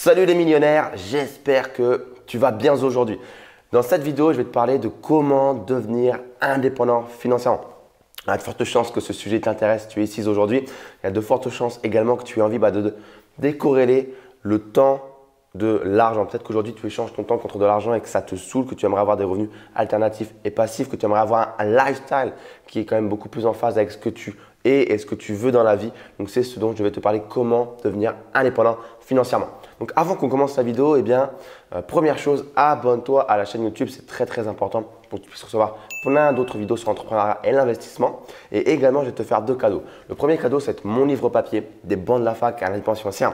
Salut les millionnaires, j'espère que tu vas bien aujourd'hui. Dans cette vidéo, je vais te parler de comment devenir indépendant financièrement. Il y a de fortes chances que ce sujet t'intéresse, tu es ici aujourd'hui. Il y a de fortes chances également que tu aies envie de décorréler le temps de l'argent. Peut-être qu'aujourd'hui, tu échanges ton temps contre de l'argent et que ça te saoule, que tu aimerais avoir des revenus alternatifs et passifs, que tu aimerais avoir un lifestyle qui est quand même beaucoup plus en phase avec ce que tu es et ce que tu veux dans la vie. Donc, c'est ce dont je vais te parler, comment devenir indépendant financièrement. Donc, avant qu'on commence la vidéo, première chose, abonne-toi à la chaîne YouTube. C'est très important pour que tu puisses recevoir plein d'autres vidéos sur l'entrepreneuriat et l'investissement. Et également, je vais te faire deux cadeaux. Le premier cadeau, c'est mon livre papier, des bancs de la fac à l'indépendance financière.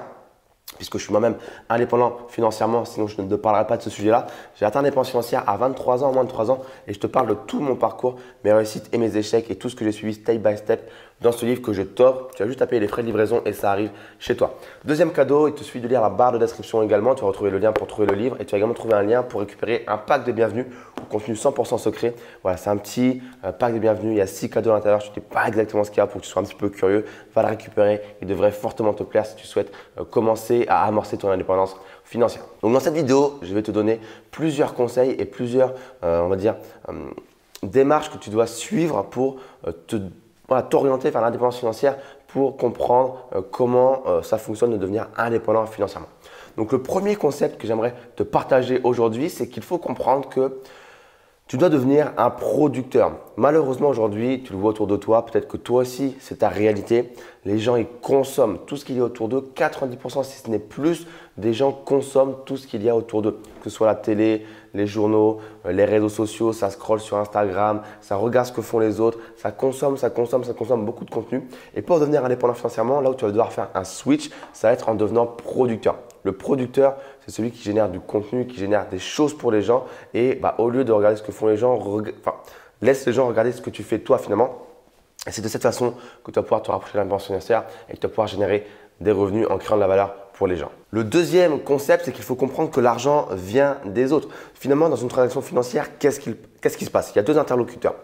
Puisque je suis moi-même indépendant financièrement, sinon je ne te parlerai pas de ce sujet-là. J'ai atteint l'indépendance financière à 23 ans, moins de 3 ans, et je te parle de tout mon parcours, mes réussites et mes échecs et tout ce que j'ai suivi step by step dans ce livre que je t'offre. Tu as juste à payer les frais de livraison et ça arrive chez toi. Deuxième cadeau, il te suffit de lire la barre de description également. Tu vas retrouver le lien pour trouver le livre et tu vas également trouver un lien pour récupérer un pack de bienvenue au contenu 100% secret. Voilà, c'est un petit pack de bienvenue. Il y a 6 cadeaux à l'intérieur. Je ne sais pas exactement ce qu'il y a pour que tu sois un petit peu curieux. Va le récupérer. Il devrait fortement te plaire si tu souhaites commencer à amorcer ton indépendance financière. Donc, dans cette vidéo, je vais te donner plusieurs conseils et plusieurs, démarches que tu dois suivre pour t'orienter vers l'indépendance financière pour comprendre comment ça fonctionne de devenir indépendant financièrement. Donc, le premier concept que j'aimerais te partager aujourd'hui, c'est qu'il faut comprendre que tu dois devenir un producteur. Malheureusement, aujourd'hui, tu le vois autour de toi, peut-être que toi aussi, c'est ta réalité. Les gens, ils consomment tout ce qu'il y a autour d'eux. 90%, si ce n'est plus, des gens consomment tout ce qu'il y a autour d'eux. Que ce soit la télé, les journaux, les réseaux sociaux, ça scrolle sur Instagram, ça regarde ce que font les autres, ça consomme beaucoup de contenu. Et pour devenir indépendant financièrement, là où tu vas devoir faire un switch, ça va être en devenant producteur. Le producteur, c'est celui qui génère du contenu, qui génère des choses pour les gens. Et au lieu de regarder ce que font les gens, laisse les gens regarder ce que tu fais toi finalement. Et c'est de cette façon que tu vas pouvoir te rapprocher de l'indépendance financière et que tu vas pouvoir générer des revenus en créant de la valeur pour les gens. Le deuxième concept, c'est qu'il faut comprendre que l'argent vient des autres. Finalement, dans une transaction financière, qu'est-ce qui se passe? Il y a deux interlocuteurs.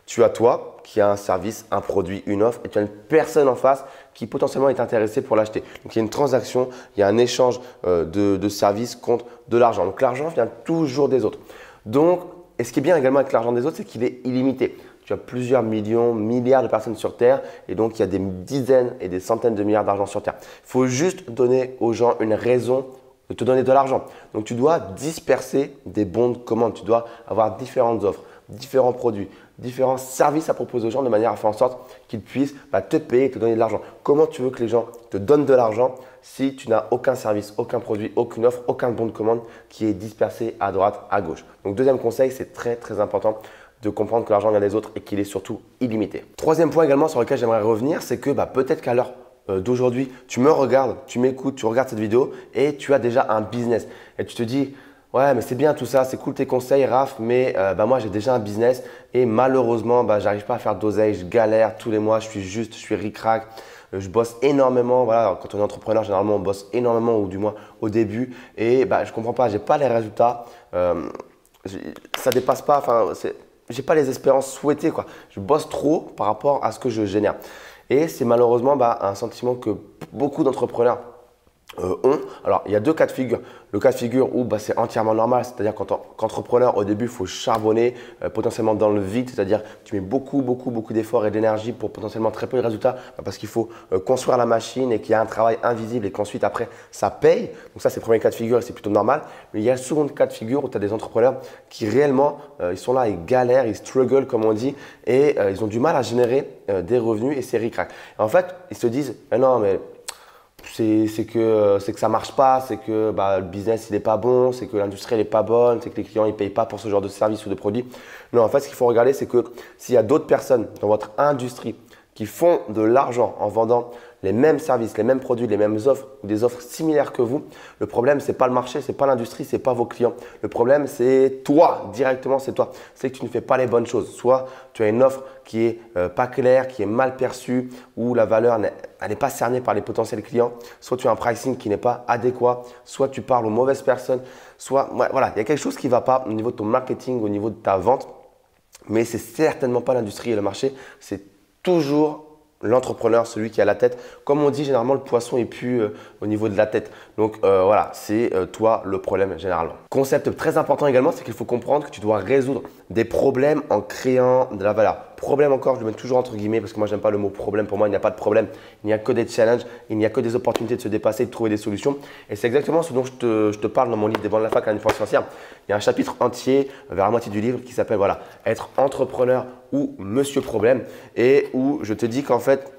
Tu as toi qui a un service, un produit, une offre et tu as une personne en face qui potentiellement est intéressée pour l'acheter. Donc, il y a une transaction, il y a un échange de services contre de l'argent. Donc, l'argent vient toujours des autres. Donc, et ce qui est bien également avec l'argent des autres, c'est qu'il est illimité. Tu as plusieurs millions, milliards de personnes sur Terre et donc il y a des dizaines et des centaines de milliards d'argent sur Terre. Il faut juste donner aux gens une raison de te donner de l'argent. Donc, tu dois disperser des bons de commande. Tu dois avoir différentes offres, différents produits, différents services à proposer aux gens de manière à faire en sorte qu'ils puissent te payer et te donner de l'argent. Comment tu veux que les gens te donnent de l'argent si tu n'as aucun service, aucun produit, aucune offre, aucun bon de commande qui est dispersé à droite, à gauche? Donc, deuxième conseil, c'est très important de comprendre que l'argent vient des autres et qu'il est surtout illimité. Troisième point également sur lequel j'aimerais revenir, c'est que peut-être qu'à l'heure d'aujourd'hui, tu me regardes, tu m'écoutes, tu regardes cette vidéo et tu as déjà un business. Et tu te dis, ouais, mais c'est bien tout ça, c'est cool tes conseils, Raph, mais moi j'ai déjà un business et malheureusement, j'arrive pas à faire d'oseille, je galère tous les mois, je suis ric-rac. Je bosse énormément. Voilà, quand on est entrepreneur, généralement, on bosse énormément ou du moins au début. Et je comprends pas, j'ai pas les résultats. Ça dépasse pas. J'ai pas les espérances souhaitées, quoi. Je bosse trop par rapport à ce que je génère. Et c'est malheureusement un sentiment que beaucoup d'entrepreneurs ont. Alors, il y a deux cas de figure. Le cas de figure où c'est entièrement normal, c'est-à-dire qu'entrepreneur, au début, il faut charbonner potentiellement dans le vide, c'est-à-dire tu mets beaucoup d'efforts et d'énergie pour potentiellement très peu de résultats parce qu'il faut construire la machine et qu'il y a un travail invisible et qu'ensuite, après, ça paye. Donc ça, c'est le premier cas de figure et c'est plutôt normal. Mais il y a le second cas de figure où tu as des entrepreneurs qui réellement, ils sont là, ils galèrent, ils struggle comme on dit et ils ont du mal à générer des revenus et c'est ric-rac. En fait, ils se disent « non, mais… c'est que ça marche pas, c'est que le business il est pas bon, c'est que l'industrie elle est pas bonne, c'est que les clients ils payent pas pour ce genre de service ou de produit. » Non, en fait, ce qu'il faut regarder, c'est que s'il y a d'autres personnes dans votre industrie qui font de l'argent en vendant les mêmes services, les mêmes produits, les mêmes offres ou des offres similaires que vous, le problème, ce n'est pas le marché, ce n'est pas l'industrie, ce n'est pas vos clients. Le problème, c'est toi, directement, c'est toi. C'est que tu ne fais pas les bonnes choses. Soit tu as une offre qui est pas claire, qui est mal perçue, où la valeur n'est pas cernée par les potentiels clients. Soit tu as un pricing qui n'est pas adéquat, soit tu parles aux mauvaises personnes, soit voilà, il y a quelque chose qui ne va pas au niveau de ton marketing, au niveau de ta vente. Mais ce n'est certainement pas l'industrie et le marché, c'est toujours l'entrepreneur, celui qui a la tête. Comme on dit, généralement, le poisson est plus au niveau de la tête. Donc voilà, c'est toi le problème généralement. Concept très important également, c'est qu'il faut comprendre que tu dois résoudre des problèmes en créant de la valeur. Problème encore, je le mets toujours entre guillemets parce que moi, j'aime pas le mot problème. Pour moi, il n'y a pas de problème. Il n'y a que des challenges, il n'y a que des opportunités de se dépasser, de trouver des solutions. Et c'est exactement ce dont je te parle dans mon livre Des bancs de la fac à l'indépendance financière. Il y a un chapitre entier vers la moitié du livre qui s'appelle voilà, être entrepreneur ou monsieur problème et où je te dis qu'en fait,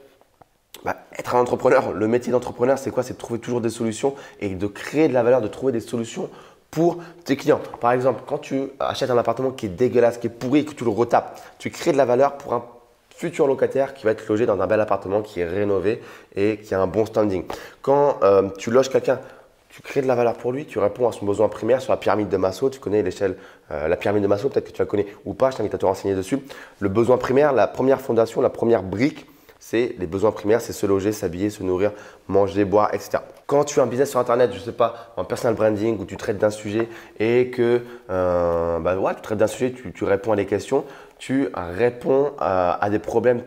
être un entrepreneur, le métier d'entrepreneur, c'est quoi? C'est de trouver toujours des solutions et de créer de la valeur, de trouver des solutions pour tes clients. Par exemple, quand tu achètes un appartement qui est dégueulasse, qui est pourri, que tu le retapes, tu crées de la valeur pour un futur locataire qui va être logé dans un bel appartement qui est rénové et qui a un bon standing. Quand tu loges quelqu'un, tu crées de la valeur pour lui, tu réponds à son besoin primaire sur la pyramide de Maslow. Tu connais l'échelle, la pyramide de Maslow, peut-être que tu la connais ou pas, je t'invite à te renseigner dessus. Le besoin primaire, la première fondation, la première brique, c'est les besoins primaires, c'est se loger, s'habiller, se nourrir, manger, boire, etc. Quand tu as un business sur Internet, je ne sais pas, en personal branding, où tu traites d'un sujet et que tu traites d'un sujet, tu réponds à des questions, tu réponds à des problèmes,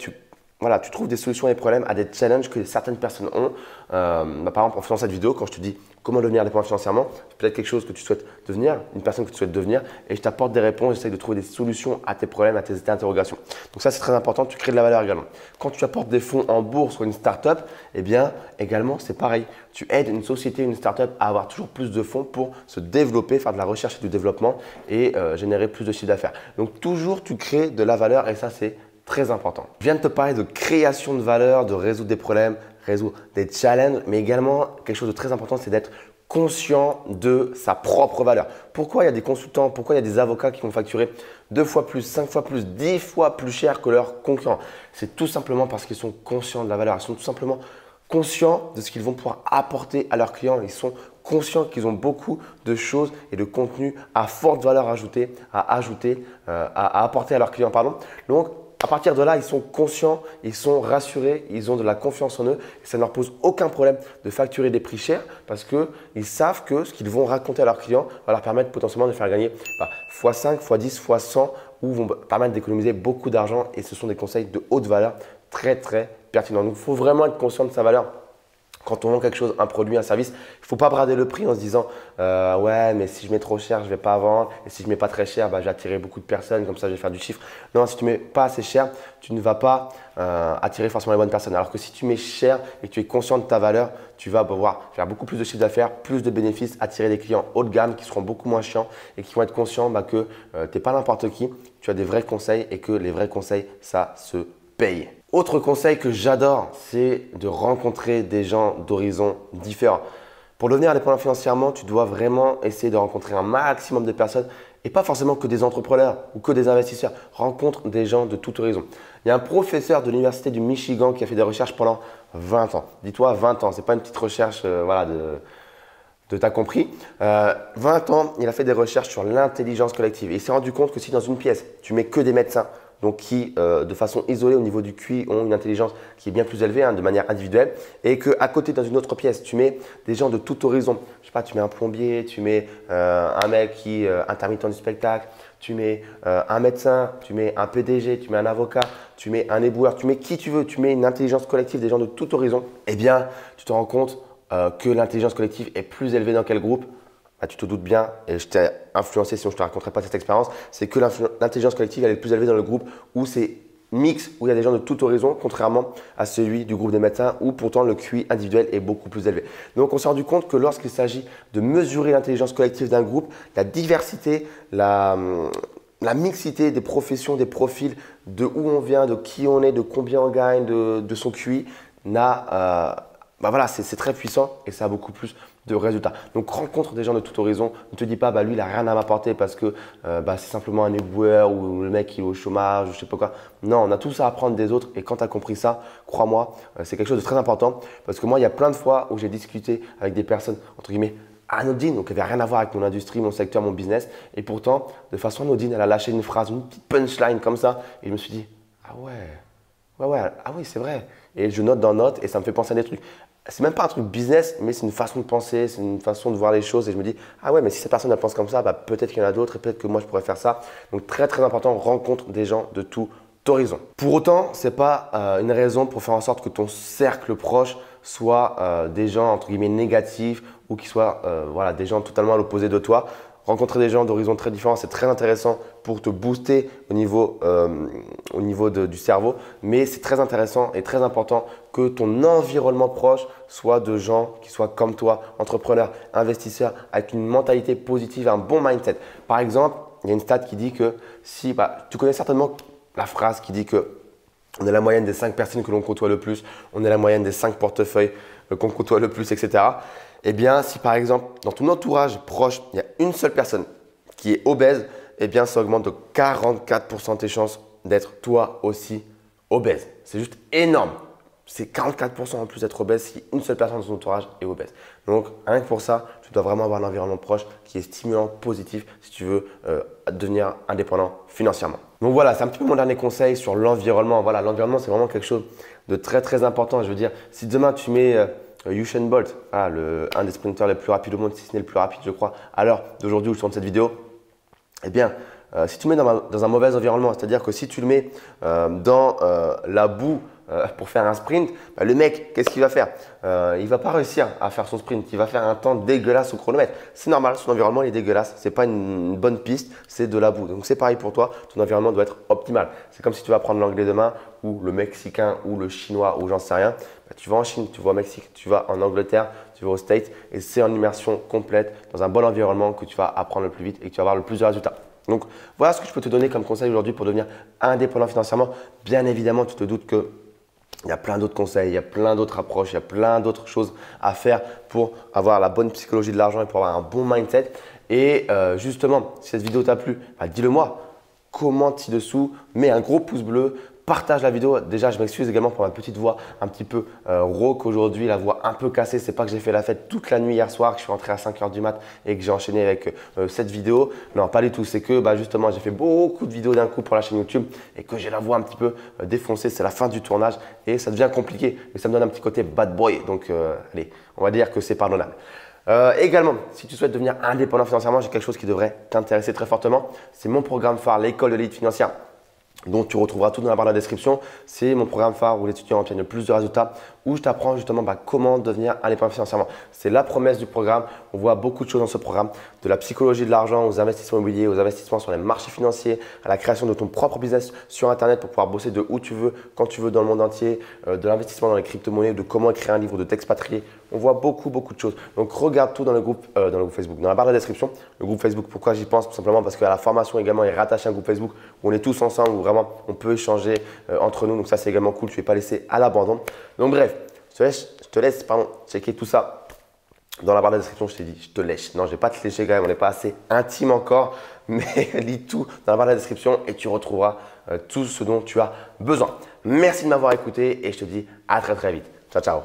voilà, tu trouves des solutions à des problèmes, à des challenges que certaines personnes ont. Par exemple, en faisant cette vidéo, quand je te dis comment devenir indépendant financièrement, c'est peut-être quelque chose que tu souhaites devenir, une personne que tu souhaites devenir, et je t'apporte des réponses, j'essaie de trouver des solutions à tes problèmes, à tes interrogations. Donc ça, c'est très important, tu crées de la valeur également. Quand tu apportes des fonds en bourse ou une start-up, eh bien, également, c'est pareil. Tu aides une société, une start-up à avoir toujours plus de fonds pour se développer, faire de la recherche et du développement et générer plus de chiffre d'affaires. Donc toujours, tu crées de la valeur et ça, c'est très important. Je viens de te parler de création de valeur, de résoudre des problèmes, résoudre des challenges, mais également quelque chose de très important, c'est d'être conscient de sa propre valeur. Pourquoi il y a des consultants, pourquoi il y a des avocats qui vont facturer 2 fois plus, 5 fois plus, 10 fois plus cher que leurs concurrents? C'est tout simplement parce qu'ils sont conscients de la valeur. Ils sont tout simplement conscients de ce qu'ils vont pouvoir apporter à leurs clients. Ils sont conscients qu'ils ont beaucoup de choses et de contenus à forte valeur ajoutée, à apporter à leurs clients. Donc, à partir de là, ils sont conscients, ils sont rassurés, ils ont de la confiance en eux et ça ne leur pose aucun problème de facturer des prix chers parce qu'ils savent que ce qu'ils vont raconter à leurs clients va leur permettre potentiellement de faire gagner x5, x10, x100 ou vont permettre d'économiser beaucoup d'argent et ce sont des conseils de haute valeur très très pertinents. Donc, il faut vraiment être conscient de sa valeur. Quand on vend quelque chose, un produit, un service, il ne faut pas brader le prix en se disant ouais, mais si je mets trop cher, je ne vais pas vendre. Et si je ne mets pas très cher, je vais attirer beaucoup de personnes, comme ça je vais faire du chiffre. Non, si tu ne mets pas assez cher, tu ne vas pas attirer forcément les bonnes personnes. Alors que si tu mets cher et que tu es conscient de ta valeur, tu vas pouvoir faire beaucoup plus de chiffre d'affaires, plus de bénéfices, attirer des clients haut de gamme qui seront beaucoup moins chiants et qui vont être conscients que tu n'es pas n'importe qui, tu as des vrais conseils et que les vrais conseils, ça se paye. Autre conseil que j'adore, c'est de rencontrer des gens d'horizons différents. Pour devenir indépendant financièrement, tu dois vraiment essayer de rencontrer un maximum de personnes et pas forcément que des entrepreneurs ou que des investisseurs. Rencontre des gens de tout horizon. Il y a un professeur de l'université du Michigan qui a fait des recherches pendant 20 ans. Dis-toi 20 ans, ce n'est pas une petite recherche t'as compris. 20 ans, il a fait des recherches sur l'intelligence collective et il s'est rendu compte que si dans une pièce, tu mets que des médecins, donc qui de façon isolée au niveau du QI ont une intelligence qui est bien plus élevée de manière individuelle et qu'à côté dans une autre pièce tu mets des gens de tout horizon, je sais pas, tu mets un plombier, tu mets un mec qui est intermittent du spectacle, tu mets un médecin, tu mets un PDG, tu mets un avocat, tu mets un éboueur, tu mets qui tu veux, tu mets une intelligence collective des gens de tout horizon, eh bien tu te rends compte que l'intelligence collective est plus élevée dans quel groupe? Tu te doutes bien, et je t'ai influencé sinon je ne te raconterai pas cette expérience, c'est que l'intelligence collective elle est plus élevée dans le groupe où c'est mix, où il y a des gens de tout horizon, contrairement à celui du groupe des médecins où pourtant le QI individuel est beaucoup plus élevé. Donc on s'est rendu compte que lorsqu'il s'agit de mesurer l'intelligence collective d'un groupe, la diversité, la mixité des professions, des profils, de où on vient, de qui on est, de combien on gagne, de son QI, c'est très puissant et ça a beaucoup plus de résultats. Donc rencontre des gens de tout horizon. Ne te dis pas lui il n'a rien à m'apporter parce que c'est simplement un éboueur ou le mec il est au chômage ou je sais pas quoi. Non, on a tous à apprendre des autres et quand tu as compris ça, crois-moi, c'est quelque chose de très important parce que moi il y a plein de fois où j'ai discuté avec des personnes entre guillemets anodines, donc qui n'avaient rien à voir avec mon industrie, mon secteur, mon business et pourtant de façon anodine elle a lâché une phrase, une petite punchline comme ça et je me suis dit ah oui c'est vrai et je note dans notes et ça me fait penser à des trucs. C'est même pas un truc business, mais c'est une façon de penser, c'est une façon de voir les choses. Et je me dis, ah ouais, mais si cette personne elle pense comme ça, peut-être qu'il y en a d'autres et peut-être que moi je pourrais faire ça. Donc très très important, rencontre des gens de tout d'horizon. Pour autant, ce n'est pas une raison pour faire en sorte que ton cercle proche soit des gens entre guillemets négatifs ou qui soient voilà, des gens totalement à l'opposé de toi. Rencontrer des gens d'horizons très différents, c'est très intéressant pour te booster au niveau du cerveau, mais c'est très intéressant et très important que ton environnement proche soit de gens qui soient comme toi, entrepreneurs, investisseurs, avec une mentalité positive, un bon mindset. Par exemple, il y a une stat qui dit que si, tu connais certainement la phrase qui dit que on est la moyenne des 5 personnes que l'on côtoie le plus, on est la moyenne des 5 portefeuilles qu'on côtoie le plus, etc. Eh bien, si par exemple, dans ton entourage proche, il y a une seule personne qui est obèse, eh bien, ça augmente de 44% tes chances d'être toi aussi obèse. C'est juste énorme. C'est 44% en plus d'être obèse si une seule personne dans ton entourage est obèse. Donc, rien que pour ça, tu dois vraiment avoir un environnement proche qui est stimulant, positif si tu veux devenir indépendant financièrement. Donc voilà, c'est un petit peu mon dernier conseil sur l'environnement. Voilà, l'environnement, c'est vraiment quelque chose de très très important. Je veux dire, si demain tu mets Usain Bolt, un des sprinteurs les plus rapides au monde, si ce n'est le plus rapide, je crois, à l'heure d'aujourd'hui où je tourne cette vidéo, eh bien, si tu le mets dans un mauvais environnement, c'est-à-dire que si tu le mets dans la boue pour faire un sprint, le mec, qu'est-ce qu'il va faire? Il ne va pas réussir à faire son sprint, il va faire un temps dégueulasse au chronomètre. C'est normal, son environnement il est dégueulasse, ce n'est pas une bonne piste, c'est de la boue. Donc c'est pareil pour toi, ton environnement doit être optimal. C'est comme si tu vas apprendre l'anglais demain ou le mexicain ou le chinois ou j'en sais rien. Tu vas en Chine, tu vas au Mexique, tu vas en Angleterre, tu vas aux States et c'est en immersion complète dans un bon environnement que tu vas apprendre le plus vite et que tu vas avoir le plus de résultats. Donc voilà ce que je peux te donner comme conseil aujourd'hui pour devenir indépendant financièrement. Bien évidemment, tu te doutes que il y a plein d'autres conseils, il y a plein d'autres approches, il y a plein d'autres choses à faire pour avoir la bonne psychologie de l'argent et pour avoir un bon mindset. Et justement, si cette vidéo t'a plu, dis-le moi, commente ci-dessous, mets un gros pouce bleu, partage la vidéo. Déjà, je m'excuse également pour ma petite voix un petit peu rauque aujourd'hui, la voix un peu cassée. C'est pas que j'ai fait la fête toute la nuit hier soir, que je suis rentré à 5 h du mat et que j'ai enchaîné avec cette vidéo. Non, pas du tout. C'est que justement, j'ai fait beaucoup de vidéos d'un coup pour la chaîne YouTube et que j'ai la voix un petit peu défoncée. C'est la fin du tournage et ça devient compliqué. Mais ça me donne un petit côté bad boy. Donc, allez, on va dire que c'est pardonnable. Également, si tu souhaites devenir indépendant financièrement, j'ai quelque chose qui devrait t'intéresser très fortement. C'est mon programme phare, l'école de l'élite financière, dont tu retrouveras tout dans la barre de la description. C'est mon programme phare où les étudiants obtiennent le plus de résultats, où je t'apprends justement comment devenir indépendant financièrement. C'est la promesse du programme. On voit beaucoup de choses dans ce programme, de la psychologie de l'argent aux investissements immobiliers, aux investissements sur les marchés financiers, à la création de ton propre business sur Internet pour pouvoir bosser de où tu veux, quand tu veux dans le monde entier, de l'investissement dans les crypto-monnaies, de comment écrire un livre, de t'expatrier. On voit beaucoup de choses. Donc, regarde tout dans le groupe Facebook, dans la barre de la description. Le groupe Facebook, pourquoi j'y pense? Tout simplement parce que la formation également est rattachée à un groupe Facebook où on est tous ensemble, où vraiment on peut échanger entre nous. Donc, ça, c'est également cool. Tu ne es pas laissé à l'abandon. Donc, bref, je te laisse checker tout ça dans la barre de la description. Je t'ai dit, je te lèche. Non, je ne vais pas te lécher quand même. On n'est pas assez intime encore. Mais lis tout dans la barre de la description et tu retrouveras tout ce dont tu as besoin. Merci de m'avoir écouté et je te dis à très vite. Ciao, ciao.